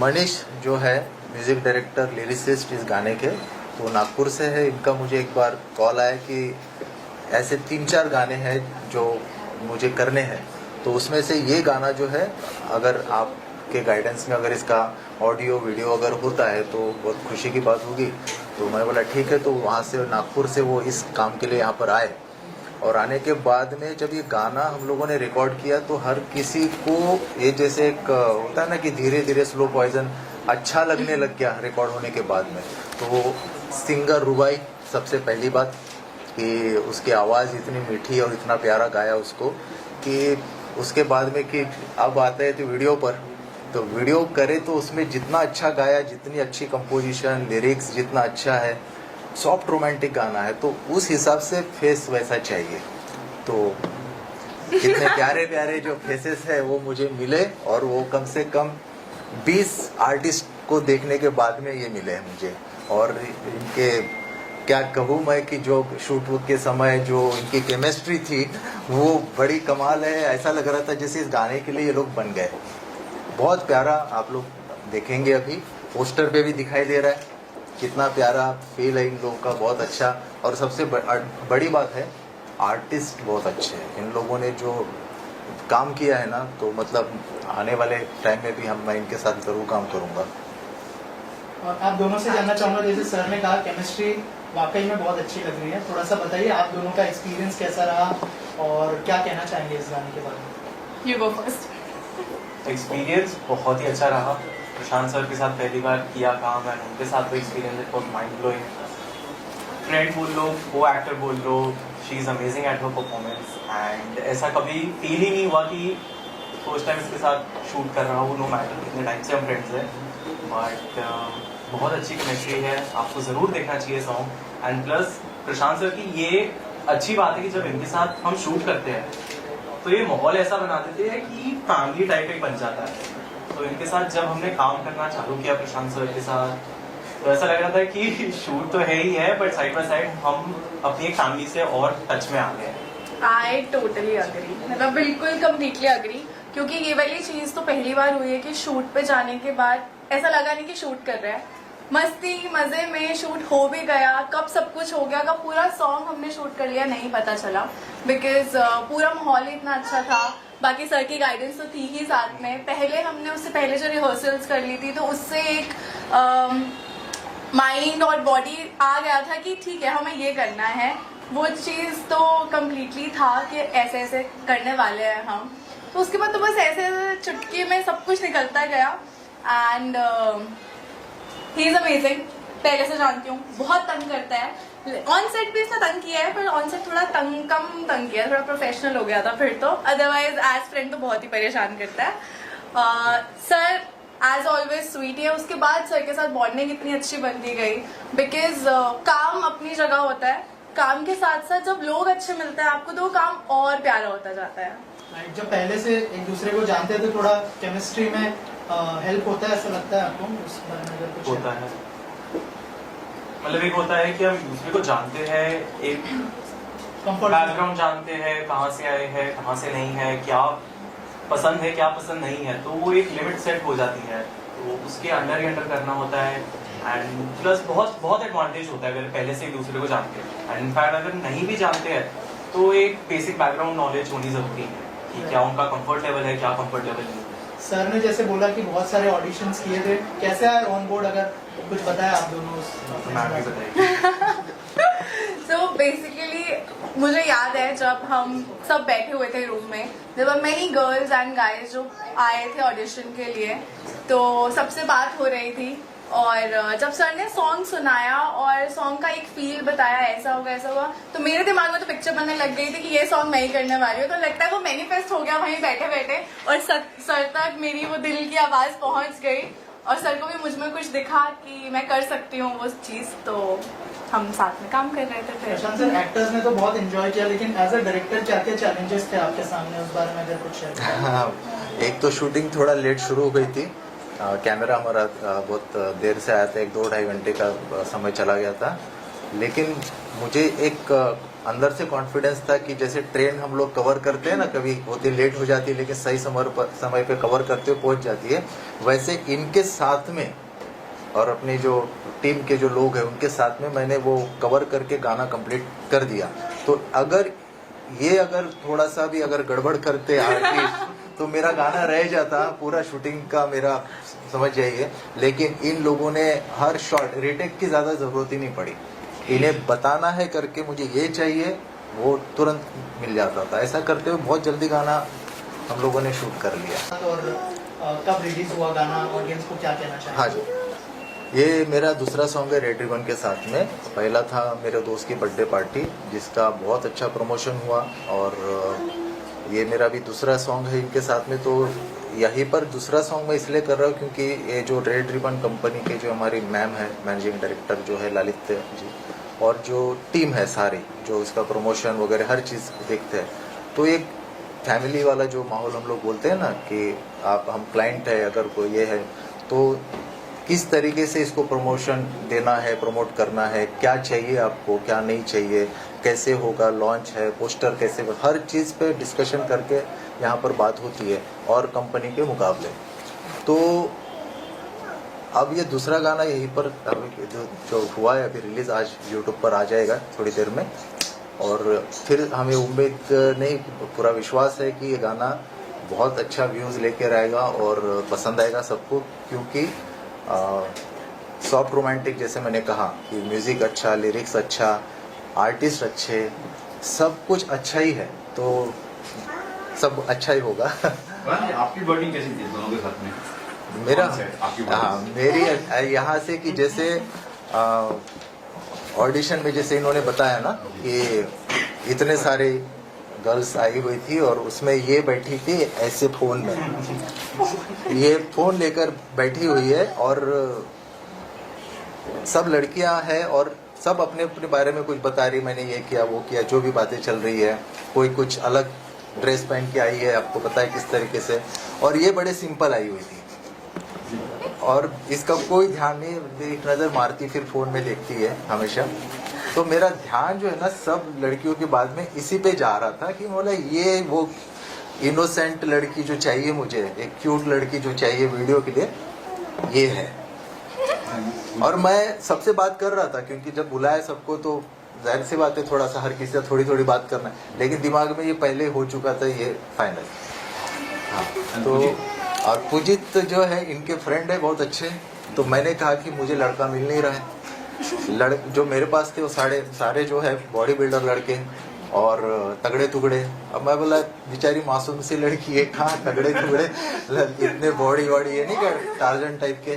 मनीष जो है music director lyricist इस गाने के, वो नागपुर से है। इनका मुझे एक बार कॉल आया कि ऐसे 3-4 गाने हैं जो मुझे करने हैं, तो उसमें से ये गाना जो है अगर आपके गाइडेंस में अगर इसका ऑडियो वीडियो अगर होता है तो बहुत खुशी की बात होगी। तो मैं बोला ठीक है। तो वहाँ से नागपुर से वो इस काम के लिए यहाँ पर आए, और आने के बाद में जब ये गाना हम लोगों ने रिकॉर्ड किया तो हर किसी को ये जैसे एक होता है ना कि धीरे धीरे स्लो पॉइजन अच्छा लगने लग गया रिकॉर्ड होने के बाद में। तो वो सिंगर रुबाई, सबसे पहली बात कि उसकी आवाज़ इतनी मीठी और इतना प्यारा गाया उसको, कि उसके बाद में कि अब आते हैं तो वीडियो पर, तो वीडियो करे तो उसमें जितना अच्छा गाया, जितनी अच्छी कंपोजिशन, लिरिक्स जितना अच्छा है, सॉफ्ट रोमांटिक गाना है, तो उस हिसाब से फेस वैसा चाहिए। तो कितने प्यारे प्यारे जो फेसेस है वो मुझे मिले, और वो कम से कम 20 आर्टिस्ट को देखने के बाद में ये मिले हैं मुझे। और इनके क्या कहूँ मैं कि जो शूट के समय जो इनकी केमिस्ट्री थी वो बड़ी कमाल है। ऐसा लग रहा था जैसे इस गाने के लिए ये लोग बन गए। बहुत प्यारा, आप लोग देखेंगे अभी पोस्टर पे भी दिखाई दे रहा है कितना प्यारा फील है इन लोगों का, बहुत अच्छा। और सबसे बड़ी बात है आर्टिस्ट बहुत अच्छे हैं। इन लोगों ने जो काम किया है ना, तो मतलब आने वाले टाइम में भी मैं इनके साथ जरूर काम करूँगा। और आप दोनों से जानना चाहूँगा, जैसे सर ने कहा केमिस्ट्री वाकई में बहुत अच्छी लग रही है, थोड़ा सा बताइए आप दोनों का एक्सपीरियंस कैसा रहा और क्या कहना चाहेंगे इस गाने के बारे में। You go first. एक्सपीरियंस बहुत ही अच्छा रहा। प्रशांत सर के साथ पहली बार किया काम है, उनके साथ तो experience it was mind blowing. Friend बोल लो, को एक्टर बोल लो, she is amazing at her performance. And ऐसा कभी फील ही नहीं हुआ कि फर्स्ट टाइम इसके साथ शूट कर रहा हूँ, नो मैटर कितने टाइम से हम फ्रेंड्स हैं। बट बहुत अच्छी केमिस्ट्री है, आपको ज़रूर देखना चाहिए song. And plus Prashant sir की ये अच्छी बात है कि जब इनके साथ हम शूट करते हैं तो ये माहौल ऐसा बना देते हैं कि फैमिली टाइप एक बन जाता है। तो इनके साथ जब हमने काम करना चालू किया प्रशांत सर के साथ, तो ऐसा लग रहा था कि शूट तो है ही है, बट साइड बाय साइड हम अपनी एक फैमिली से और टच में आ गए हैं। आई टोटली अग्री, मतलब बिल्कुल कम्प्लीटली अग्री, क्योंकि ये वाली चीज तो पहली बार हुई है कि शूट पे जाने के बाद ऐसा लगा नहीं कि शूट कर रहे हैं, मस्ती मजे में शूट हो भी गया। कब सब कुछ हो गया, कब पूरा सॉन्ग हमने शूट कर लिया नहीं पता चला, बिकॉज पूरा माहौल इतना अच्छा था। बाकी सर की गाइडेंस तो थी ही साथ में। पहले हमने उससे पहले जो रिहर्सल्स कर ली थी, तो उससे एक माइंड और बॉडी आ गया था कि ठीक है हमें ये करना है। वो चीज़ तो कम्प्लीटली था कि ऐसे ऐसे करने वाले हैं हम। तो उसके बाद तो बस ऐसे ऐसे चुटकी में सब कुछ निकलता गया। एंड ही इज अमेजिंग, पहले से जानती हूँ, बहुत तंग करता है। ऑन सेट भी इसने तंग किया है, पर ऑन सेट थोड़ा कम तंग किया, थोड़ा प्रोफेशनल हो गया था फिर तो। अदरवाइज एज फ्रेंड तो बहुत ही परेशान करता है। सर एज ऑलवेज स्वीट है। उसके बाद सर के साथ बॉन्डिंग इतनी अच्छी बनती गई, बिकॉज काम अपनी जगह होता है, काम के साथ साथ जब लोग अच्छे मिलते हैं आपको, तो काम और प्यारा होता जाता है। जब पहले से एक दूसरे को जानते हैं तो थोड़ा केमिस्ट्री में हेल्प होता है, ऐसा लगता है आपको? उस बारे में अगर कुछ होता है, मतलब एक होता है कि हम दूसरे को जानते हैं, एक बैकग्राउंड जानते हैं, कहाँ से आए हैं, कहाँ से नहीं है, क्या पसंद है क्या पसंद नहीं है, तो वो एक लिमिट सेट हो जाती है, तो उसके अंडर ही अंडर करना होता है। एंड प्लस बहुत बहुत एडवांटेज होता है अगर पहले से एक दूसरे को जानते हैं। एंड इनफैक्ट अगर नहीं भी जानते हैं तो एक बेसिक बैकग्राउंड नॉलेज होनी जरूरी है कि क्या उनका कंफर्ट लेवल है, क्या कंफर्ट लेवल नहीं। सर ने जैसे बोला कि बहुत सारे ऑडिशंस किए थे, कैसे आए ऑन बोर्ड, अगर कुछ बताया आप दोनों? सो बेसिकली मुझे याद है जब हम सब बैठे हुए थे रूम में, जब मेनी गर्ल्स एंड गाइज जो आए थे ऑडिशन के लिए, तो सबसे बात हो रही थी। और जब सर ने सॉन्ग सुनाया और सॉन्ग का एक फील बताया, ऐसा होगा ऐसा हुआ, तो मेरे दिमाग में तो पिक्चर बनने लग गई थी कि ये सॉन्ग मैं ही करने वाली हूँ। तो लगता है वो मैनिफेस्ट हो गया वहीं बैठे बैठे, और सर तक मेरी वो दिल की आवाज़ पहुँच गई, और सर को भी मुझ में कुछ दिखा कि मैं कर सकती हूँ वो चीज़। तो हम साथ में काम कर रहे थे। फिर प्रशांत सर, एक्टर्स ने तो बहुत एंजॉय किया, लेकिन एज अ डायरेक्टर क्या क्या चैलेंजेस थे आपके सामने, उस बारे में अगर कुछ शेयर करें? हाँ, एक तो शूटिंग थोड़ा लेट शुरू हो गई थी। कैमरा हमारा बहुत देर से आया था, 1-2 ढाई घंटे का समय चला गया था। लेकिन मुझे एक अंदर से कॉन्फिडेंस था कि जैसे ट्रेन हम लोग कवर करते हैं ना, कभी होती लेट हो जाती है लेकिन सही समय पे कवर करते हुए पहुंच जाती है, वैसे इनके साथ में और अपनी जो टीम के जो लोग हैं उनके साथ में मैंने वो कवर करके गाना कंप्लीट कर दिया। तो अगर थोड़ा सा भी अगर गड़बड़ करते आर्टिस्ट तो मेरा गाना रह जाता पूरा शूटिंग का, मेरा समझ जाइए। लेकिन इन लोगों ने हर शॉट रीटेक की ज़्यादा ज़रूरत ही नहीं पड़ी, इन्हें बताना है करके मुझे ये चाहिए, वो तुरंत मिल जाता था। ऐसा करते हुए बहुत जल्दी गाना हम लोगों ने शूट कर लिया। और कब रिलीज हुआ गाना, ऑडियंस को क्या कहना चाहिए? हाँ जी, ये मेरा दूसरा सॉन्ग है रेड रिबन के साथ में। पहला था मेरे दोस्त की बर्थडे पार्टी जिसका बहुत अच्छा प्रमोशन हुआ, और ये मेरा भी दूसरा सॉन्ग है इनके साथ में। तो यहीं पर दूसरा सॉन्ग मैं इसलिए कर रहा हूँ क्योंकि ये जो रेड रिबन कंपनी के जो हमारी मैम है, मैनेजिंग डायरेक्टर जो है ललित जी, और जो टीम है सारी जो इसका प्रमोशन वगैरह हर चीज़ देखते हैं, तो एक फैमिली वाला जो माहौल हम लोग बोलते हैं ना कि आप हम क्लाइंट है, अगर कोई ये है तो किस तरीके से इसको प्रमोशन देना है, प्रमोट करना है, क्या चाहिए आपको, क्या नहीं चाहिए, कैसे होगा, लॉन्च है, पोस्टर कैसे, हर चीज़ पे डिस्कशन करके यहाँ पर बात होती है और कंपनी के मुकाबले। तो अब ये दूसरा गाना यहीं पर अभी जो हुआ है अभी रिलीज़ आज यूट्यूब पर आ जाएगा थोड़ी देर में, और फिर हमें उम्मीद नहीं पूरा विश्वास है कि ये गाना बहुत अच्छा व्यूज़ लेकर आएगा और पसंद आएगा सबको, क्योंकि सॉफ्ट रोमांटिक जैसे मैंने कहा कि म्यूज़िक अच्छा, लिरिक्स अच्छा, आर्टिस्ट अच्छे, सब कुछ अच्छा ही है, तो सब अच्छा ही होगा। आपकी बॉडी कैसी थी दोनों के साथ में? मेरा आपकी हाँ, मेरी यहाँ से कि जैसे ऑडिशन में जैसे इन्होंने बताया ना कि इतने सारे गर्ल्स आई हुई थी और उसमें ये बैठी थी ऐसे फोन में, ये फोन लेकर बैठी हुई है और सब लड़कियां हैं और सब अपने अपने बारे में कुछ बता रही, मैंने ये किया वो किया, जो भी बातें चल रही है। कोई कुछ अलग ड्रेस पहन के आई है, आपको पता है किस तरीके से, और ये बड़े सिंपल आई हुई थी और इसका कोई ध्यान नहीं, एक नज़र मारती फिर फोन में देखती है हमेशा। तो मेरा ध्यान जो है ना सब लड़कियों के बाद में इसी पे जा रहा था कि बोला ये वो इनोसेंट लड़की जो चाहिए मुझे, एक क्यूट लड़की जो चाहिए वीडियो के लिए, ये है। और मैं सबसे बात कर रहा था क्योंकि जब बुलाया सबको तो जाहिर सी बात है थोड़ा सा हर किसी से थोड़ी थोड़ी बात करना है, लेकिन दिमाग में ये पहले हो चुका था ये फाइनल। हाँ, तो और पुजित जो है इनके फ्रेंड है बहुत अच्छे, तो मैंने कहा कि मुझे लड़का मिल नहीं रहा है, जो मेरे पास थे वो सारे जो है बॉडी बिल्डर लड़के और तगड़े टुकड़े। अब मैं बोला बेचारी मासूम सी लड़की है, कहाँ तगड़े टुकड़े, इतने बॉडी ये नहीं कर टार्जन टाइप के।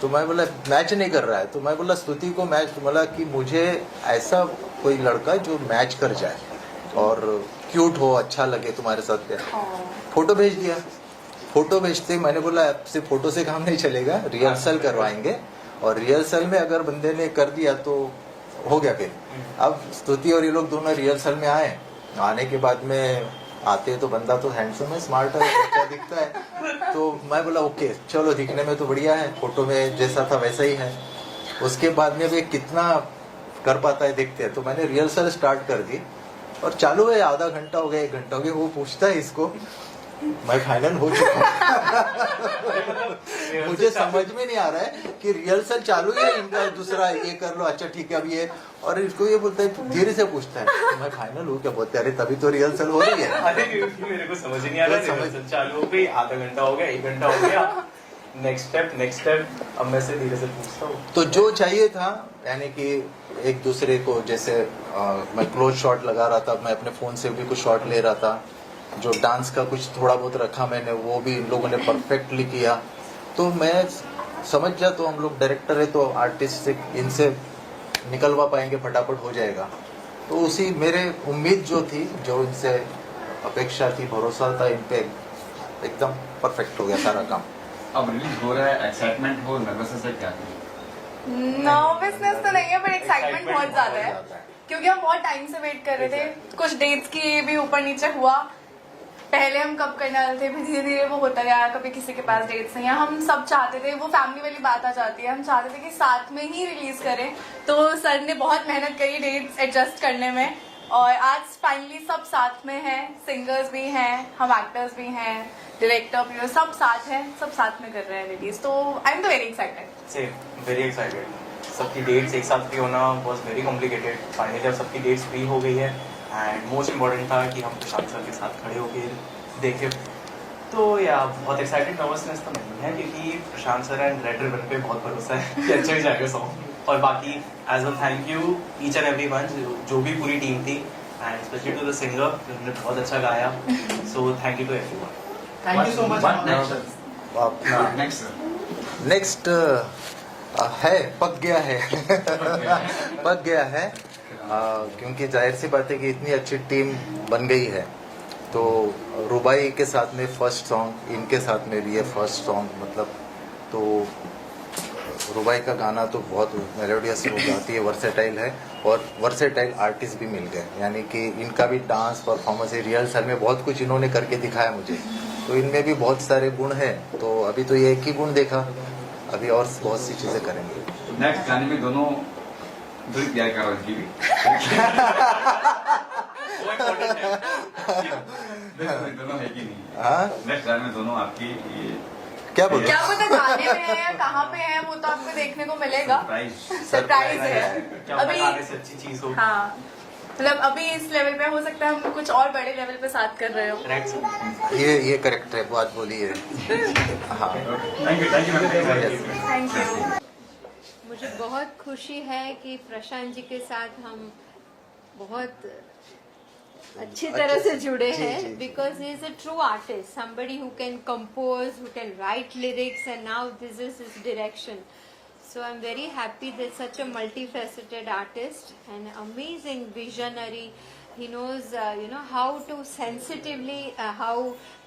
तो मैं बोला मैच नहीं कर रहा है, तो मैं बोला स्तुति को मैच, बोला कि मुझे ऐसा कोई लड़का जो मैच कर जाए और क्यूट हो, अच्छा लगे तुम्हारे साथ। फोटो भेज दिया, फोटो भेजते मैंने बोला सिर्फ फोटो से काम नहीं चलेगा, रिहर्सल करवाएंगे, और रिहर्सल में अगर बंदे ने कर दिया तो हो गया। फिर अब स्तुति और ये लोग दोनों रिहर्सल में आने के बाद में आते तो बंदा तो हैंडसम है, स्मार्ट है, अच्छा दिखता है, तो मैं बोला ओके चलो दिखने में तो बढ़िया है, फोटो में जैसा था वैसा ही है। उसके बाद में भी कितना कर पाता है देखते हैं, तो मैंने रिहर्सल स्टार्ट कर दी और चालू है, आधा घंटा हो गया 1 घंटा हो गया, वो पूछता है इसको मैं फाइनल हो चुका मुझे समझ में नहीं आ रहा है कि रिहर्सल चालू है इनका, दूसरा ये कर लो, अच्छा ठीक है अभी ये, और इसको ये बोलता है धीरे से पूछता है तो मैं फाइनल हूँ क्या, बोलते अरे तभी तो रिहर्सल हो रही है। अरे मेरे को समझ नहीं आ रहा, रिहर्सल चालू हो गई, आधा घंटा हो गया, 1 घंटा हो गया, नेक्स्ट स्टेप, अब मैं से धीरे से पूछता हूँ। तो जो चाहिए था यानी कि एक दूसरे को जैसे मैं क्लोज शॉट लगा रहा था, मैं अपने फोन से भी कुछ शॉट ले रहा था, जो डांस का कुछ थोड़ा बहुत रखा मैंने वो भी इन लोगों ने परफेक्टली किया। तो मैं समझ जा, तो हम लोग डायरेक्टर है तो आर्टिस्ट से इनसे निकलवा पाएंगे, फटाफट हो जाएगा। तो उसी मेरे उम्मीद जो थी, जो इनसे अपेक्षा थी, भरोसा था इन पे, एकदम परफेक्ट हो गया सारा काम। अब रिलीज हो रहा है, एक्साइटमेंट हो, नर्वसनेस है क्या? नर्वसनेस तो नहीं है पर एक्साइटमेंट बहुत ज्यादा है, क्योंकि हम बहुत टाइम से वेट कर रहे थे, कुछ डेट्स की भी ऊपर नीचे हुआ, पहले हम कब करने वाले थे, फिर धीरे धीरे वो होता गया, कभी किसी के पास डेट्स नहीं है। हम सब चाहते थे, वो फैमिली वाली बात आ जाती है, हम चाहते थे कि साथ में ही रिलीज करें। तो सर ने बहुत मेहनत करी डेट्स एडजस्ट करने में, और आज फाइनली सब साथ में हैं, सिंगर्स भी हैं, हम एक्टर्स भी हैं, डायरेक्टर भी, सब साथ हैं, सब साथ में कर रहे हैं रिलीज। तो आई एम तो very excited. Same, very excited. सबकी डेट्स एक साथ फ्री होना वॉज वेरी कॉम्प्लिकेटेड। फाइनली अब सबकी डेट्स फ्री हो गई है, एंड मोस्ट इम्पॉर्टेंट था कि हम प्रशांत सर के साथ खड़े होकर देखें। तो या बहुत एक्साइटेड, नर्वसनेस तो नहीं है, क्योंकि प्रशांत सर एंड रेड रिबन पे बहुत भरोसा है कि अच्छा ही जाएगा सॉन्ग। और बाकी as well thank you each and every one, जो भी पूरी टीम थी, and specially to the singer जिन्होंने बहुत अच्छा गाया। So thank you to every one. Thank you so much. Next है, पक गया है पक गया है, क्योंकि जाहिर सी बात है कि इतनी अच्छी टीम बन गई है। तो रुबाई के साथ में फर्स्ट सॉन्ग, इनके साथ में भी है फर्स्ट सॉन्ग, मतलब तो रुबाई का गाना तो बहुत मेलोडियस हो जाती है, वर्सेटाइल है, और वर्सेटाइल आर्टिस्ट भी मिल गए, यानी कि इनका भी डांस परफॉर्मेंस रिहर्सल में बहुत कुछ इन्होंने करके दिखाया मुझे। तो इनमें भी बहुत सारे गुण हैं। तो अभी तो ये एक ही गुण देखा, अभी और बहुत सी चीजें करेंगे। नेक्स्ट गाने में दोनों प्यार करो जी भी दोनों है कि नहीं? हाँ, नेक्स्ट गाने में दोनों आपकी ये क्या बोल क्या पता गाने में है या कहाँ पे है, वो तो आपको देखने को मिलेगा। सरप्राइज है क्या अभी। गाने से अच्छी चीज हो। हाँ, मतलब अभी इस लेवल पे हो सकता है हम कुछ और बड़े लेवल पे साथ कर रहे हो। Correct sir. ये करेक्ट है, बात बोली है। हाँ, थैंक यू थैंक यू। मुझे बहुत खुशी है कि प्रशांत जी के साथ हम बहुत अच्छी तरह से जुड़े जी, हैं, जी। Because he is a true artist, somebody who can compose, who can write lyrics, and now this is his direction. So I'm very happy that such a multifaceted artist, an amazing visionary. He knows, how to sensitively, how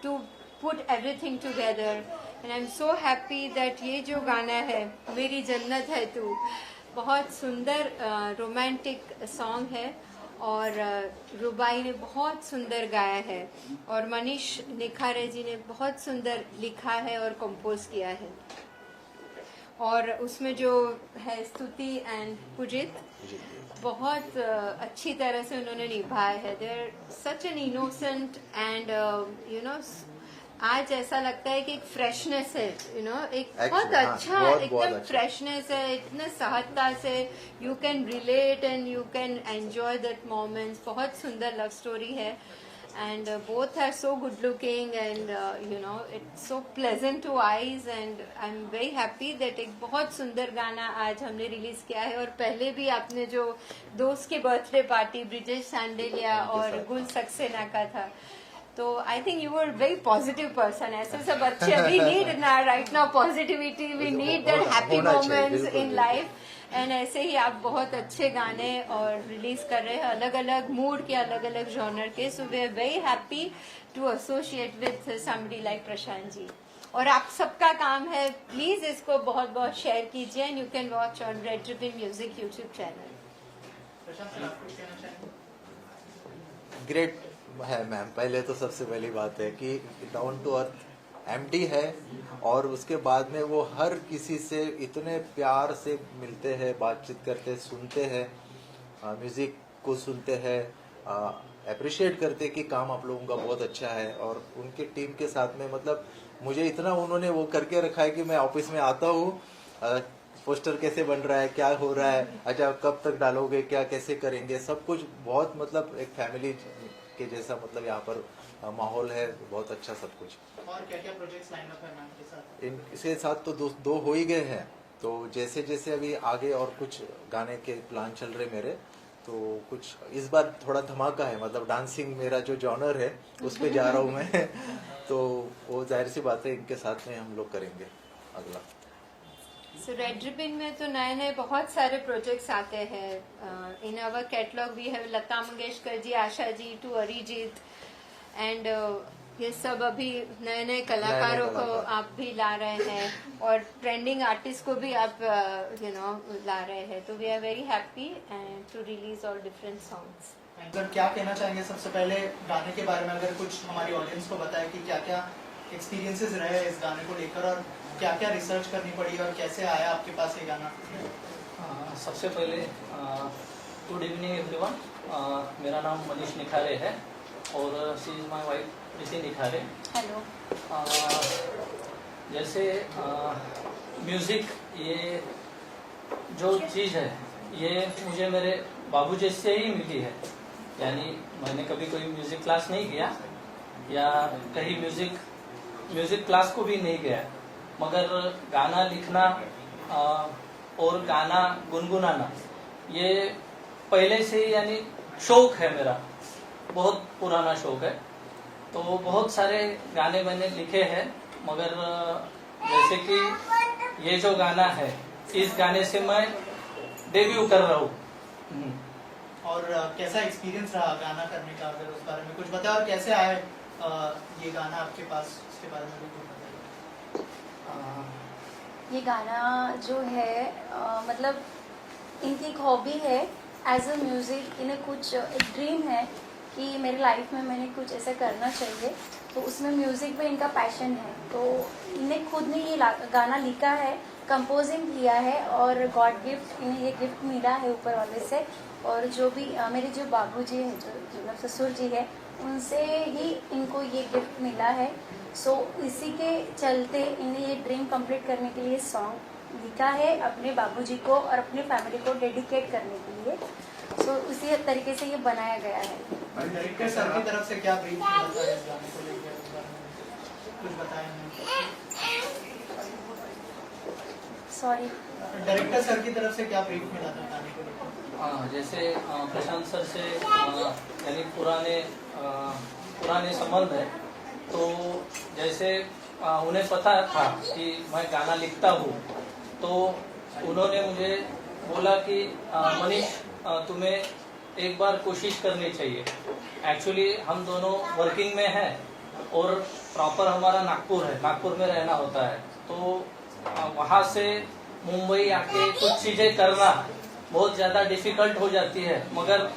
to put everything together. And I'm so happy that ये जो गाना है, मेरी जन्नत है तू, बहुत सुंदर रोमांटिक सॉन्ग है, और रुबाई ने बहुत सुंदर गाया है, और मनीष निखारे जी ने बहुत सुंदर लिखा है और कंपोज किया है। और उसमें जो है स्तुति एंड पुजित, बहुत अच्छी तरह से उन्होंने निभाया है। There such an innocent and आज ऐसा लगता है कि एक फ्रेशनेस है, एक बहुत हाँ, अच्छा बहुत एकदम अच्छा। फ्रेशनेस है, इतने सहजता से you can relate and you can enjoy that moments. बहुत सुंदर लव स्टोरी है, and both are so good looking, and it's so pleasant to eyes, and I'm very happy that एक बहुत सुंदर गाना आज हमने रिलीज किया है। और पहले भी आपने जो दोस्त की बर्थडे पार्टी ब्रिजेश सैंडेलिया और गुल सक्सेना का था, तो I think you are very positive person. ऐसे सब अच्छे we need right now positivity, we need that happy moments in life, and ऐसे ही आप बहुत अच्छे गाने और रिलीज कर रहे हैं, अलग अलग मूड के, अलग अलग जॉनर के। So we are very happy to associate with somebody like Prashant ji. और आप सबका काम है, प्लीज इसको बहुत बहुत शेयर कीजिए, and you can watch on red ribbon music YouTube channel. Prashant sir, आप कुछ कहना चाहेंगे? ग्रेट है मैम। पहले तो सबसे पहली बात है कि डाउन टू अर्थ एमडी है, और उसके बाद में वो हर किसी से इतने प्यार से मिलते हैं, बातचीत करते हैं, सुनते हैं, म्यूजिक को सुनते हैं, अप्रिशिएट करते हैं कि काम आप लोगों का बहुत अच्छा है। और उनके टीम के साथ में मतलब मुझे इतना उन्होंने वो करके रखा है कि मैं ऑफिस में आता हूँ, पोस्टर कैसे बन रहा है, क्या हो रहा है, अच्छा कब तक डालोगे, क्या कैसे करेंगे, सब कुछ बहुत मतलब एक फैमिली के जैसा मतलब यहाँ पर माहौल है, बहुत अच्छा सब कुछ। और क्या क्या प्रोजेक्ट्स लाइन अप है मैम के साथ? इनके साथ तो दो हो ही गए हैं, तो जैसे जैसे अभी आगे और कुछ गाने के प्लान चल रहे मेरे, तो कुछ इस बार थोड़ा धमाका है, मतलब डांसिंग मेरा जो जॉनर है उस पे जा रहा हूँ मैं तो वो जाहिर सी बात है इनके साथ में हम लोग करेंगे अगला। सो रेड रिबन में तो नए नए बहुत सारे प्रोजेक्ट्स आते हैं। In our catalog we have Lata Mangeshkar ji, Asha ji, to Arijit, and ये सब अभी नए नए कलाकारों को कलाकार। आप भी ला रहे हैं और ट्रेंडिंग आर्टिस्ट को भी आप ला रहे हैं, तो we are very happy and to release all different songs. Sir क्या कहना चाहेंगे सबसे पहले गाने के बारे में, अगर कुछ हमारी ऑडियंस को बताए कि क्या क्या एक्सपीरियंसेस रहे इस गाने को लेकर और क्या क्या रिसर्च करनी पड़ी और कैसे आया आपके पास ये गाना? सबसे पहले गुड इवनिंग एवरीवन। मेरा नाम मनीष निखारे है और she is my wife Preeti Nikhare. Hello. जैसे म्यूज़िक ये जो चीज़ है ये मुझे मेरे बाबूजी से ही मिली है। यानी मैंने कभी कोई म्यूज़िक क्लास नहीं किया या कहीं म्यूज़िक क्लास को भी नहीं गया, मगर गाना लिखना और गाना गुनगुनाना ये पहले से ही यानी शौक है मेरा, बहुत पुराना शौक है। तो बहुत सारे गाने मैंने लिखे हैं, मगर जैसे कि ये जो गाना है इस गाने से मैं डेब्यू कर रहा हूँ। और कैसा एक्सपीरियंस रहा गाना करने का, अगर उस बारे में कुछ बताया और कैसे आए ये गाना आपके पास, उसके बारे में भी कुछ बताइए। ये गाना जो है मतलब इनकी एक हॉबी है एज अ म्यूज़िक। इन्हें कुछ एक ड्रीम है कि मेरी लाइफ में मैंने कुछ ऐसा करना चाहिए, तो उसमें म्यूज़िक में इनका पैशन है। तो इन्हें खुद ने ये गाना लिखा है, कंपोजिंग किया है और गॉड गिफ्ट, इन्हें ये गिफ्ट मिला है ऊपर वाले से। और जो भी मेरे जो बाबूजी हैं, जो मतलब ससुर जी है, उनसे ही इनको ये गिफ्ट मिला है। सो इसी के चलते इन्हें ये ड्रीम कंप्लीट करने के लिए सॉन्ग लिखा है अपने बाबूजी को और अपने फैमिली को डेडिकेट करने के लिए। सो उसी तरीके से ये बनाया गया है। डायरेक्टर सर की तरफ से क्या ब्रीफ मिला था इस गाने को लेकर, उस बारे में कुछ बताया नहीं? सॉरी, डायरेक्टर सर की तरफ से क्या ब्रीफ मिला था गाने को लेकर? जैसे प्रशांत सर से यानी पुराने संबंध है, तो जैसे उन्हें पता था कि मैं गाना लिखता हूँ, तो उन्होंने मुझे बोला कि मनीष तुम्हें एक बार कोशिश करनी चाहिए। एक्चुअली हम दोनों वर्किंग में हैं और प्रॉपर हमारा नागपुर है, नागपुर में रहना होता है। तो वहाँ से मुंबई आके कुछ चीज़ें करना बहुत ज़्यादा डिफिकल्ट हो जाती है, मगर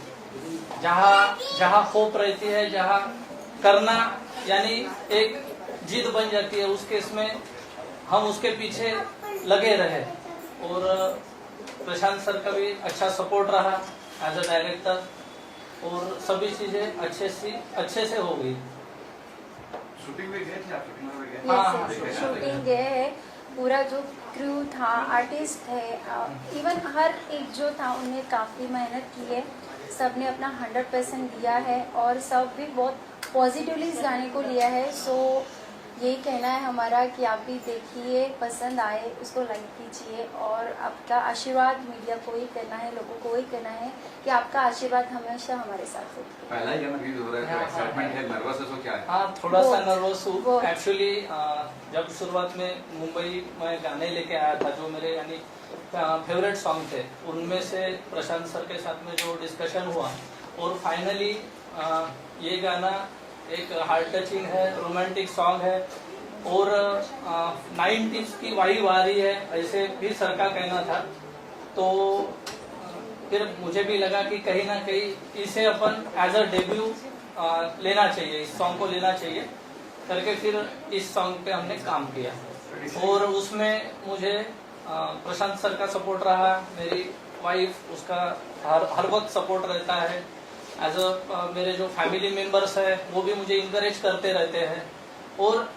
जहाँ होप रहती है, जहाँ करना यानी एक जिद बन जाती है, उस केस में हम उसके पीछे लगे रहे। और प्रशांत सर का भी अच्छा सपोर्ट रहा एज अ डायरेक्टर और सभी चीज़ें अच्छे से हो गई। शूटिंग में गए थे आप? शूटिंग गए है, पूरा जो क्रू था, आर्टिस्ट थे, इवन हर एक जो था उन्हें काफ़ी मेहनत की है। सब ने अपना 100% दिया है और सब भी बहुत पॉजिटिवली इस गाने को लिया है। सो यही कहना है हमारा कि आप भी देखिए, पसंद आए, उसको लाइक कीजिए और आपका आशीर्वाद मीडिया को ही करना है, लोगों को ही करना है कि आपका आशीर्वाद हमेशा हमारे साथ हो। पहला ही गाना रिलीज हो रहा है, एक्साइटमेंट है, नर्वस है, तो क्या है? हाँ, थोड़ा सा बहुत। नर्वस हूँ। एक्चुअली जब शुरुआत में मुंबई में गाने लेके आया था, जो मेरे यानी फेवरेट सॉन्ग थे, उनमें से प्रशांत सर के साथ में जो डिस्कशन हुआ और फाइनली ये गाना एक हार्ट टचिंग है, रोमांटिक सॉन्ग है और 90s की वाइब आ रही है, ऐसे भी सर का कहना था। तो फिर मुझे भी लगा कि कहीं ना कहीं इसे अपन एज अ डेब्यू लेना चाहिए, इस सॉन्ग को लेना चाहिए करके फिर इस सॉन्ग पे हमने काम किया। और उसमें मुझे प्रशांत सर का सपोर्ट रहा, मेरी वाइफ, उसका हर वक्त सपोर्ट रहता है। एज अ मेरे जो फैमिली मेंबर्स है वो भी मुझे इंकरेज करते रहते हैं। और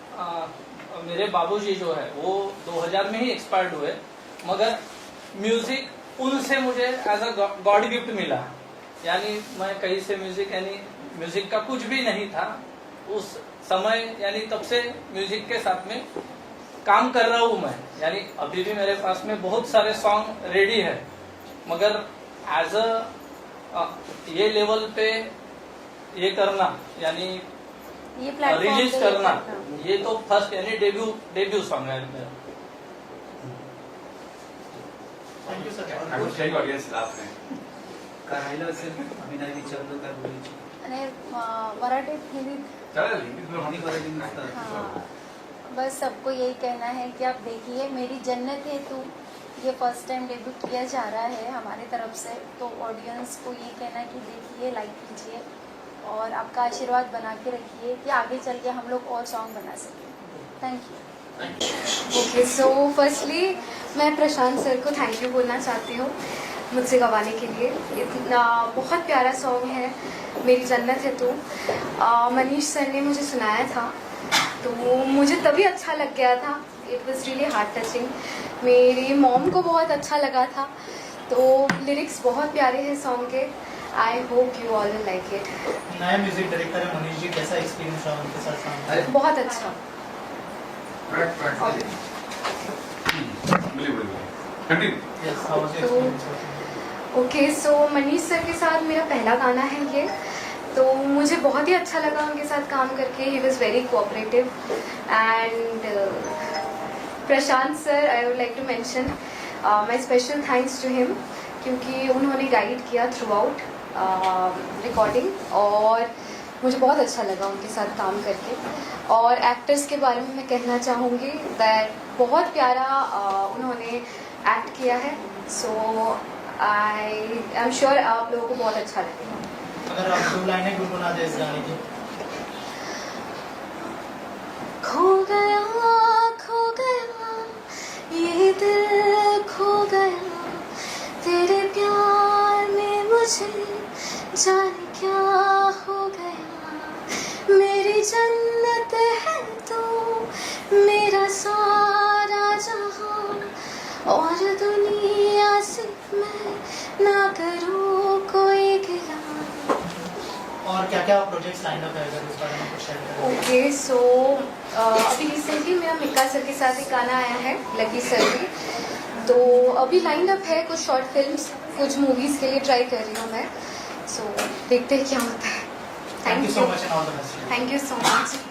मेरे बाबूजी जो है वो 2000 में ही एक्सपायर्ड हुए, मगर म्यूजिक उनसे मुझे एज अ गॉड गिफ्ट मिला। यानी मैं कहीं से म्यूजिक का कुछ भी नहीं था उस समय, यानी तब से म्यूजिक के साथ में काम कर रहा हूँ मैं। यानी अभी भी मेरे पास में बहुत सारे सॉन्ग रेडी है, मगर एज अ ये लेवल पे ये करना यानी ये प्लेटफॉर्म रिलीज पे करना, करना। ये तो फर्स्ट यानी डेब्यू सॉन्ग है मेरा। Thank you sir. I would tell you audience आप हैं। काय राहिलं असेल आम्ही नाही विचारलं काय बोलायची आणि मराठीत हिंदीत चालेल हिंदीत आणि मराठी नसतात हाँ बस सबको यही कहना है कि आप देखिए मेरी जन्नत है तू ये फर्स्ट टाइम डेब्यू किया जा रहा है हमारी तरफ से तो ऑडियंस को ये कहना है कि देखिए लाइक कीजिए और आपका आशीर्वाद बना के रखिए कि आगे चल के हम लोग और सॉन्ग बना सकें thank you okay so firstly मैं प्रशांत सर को थैंक यू बोलना चाहती हूँ मुझसे गवाने के लिए इतना बहुत प्यारा सॉन्ग है मेरी जन्नत है तू मनीष सर ने मुझे सुनाया था तो मुझे तभी अच्छा लग गया था it was really heart touching मेरी मॉम को बहुत अच्छा लगा था तो लिरिक्स बहुत प्यारे हैं सॉन्ग के I hope you all like it नया म्यूजिक डायरेक्टर है मनीष जी कैसा एक्सपीरियंस रहा उनके साथ काम करने? बहुत अच्छा continue Yes, how was your तो- experience working? Okay so Manish sir के साथ मेरा पहला गाना है ये तो मुझे बहुत ही अच्छा लगा उनके साथ काम करके ही was very cooperative and Prashant sir I would like to mention my special thanks to him क्योंकि उन्होंने गाइड किया थ्रू आउट रिकॉर्डिंग और मुझे बहुत अच्छा लगा उनके साथ काम करके और एक्टर्स के बारे में मैं कहना चाहूँगी दैट बहुत प्यारा उन्होंने एक्ट किया है सो आई एम श्योर आप लोगों को बहुत अच्छा लगेगा अगर आप 2 लाइनें गुनगुना दे इस गाने की खो गया ये दिल खो गया तेरे प्यार में मुझे जाने क्या हो गया मेरी जन्नत है तो मेरा सारा जहां और दुनिया से मैं ना करूं कोई गिला और क्या क्या प्रोजेक्ट्स लाइन अप है अगर उस बारे में कुछ शेयर करें ओके सो अभी रिसेंटली मेरा मिक्का सर के साथ एक गाना आया है लकी सर भी तो अभी लाइन अप है कुछ शॉर्ट फिल्म्स कुछ मूवीज़ के लिए ट्राई कर रही हूँ मैं सो देखते हैं क्या होता है thank you so much and all the best thank you so much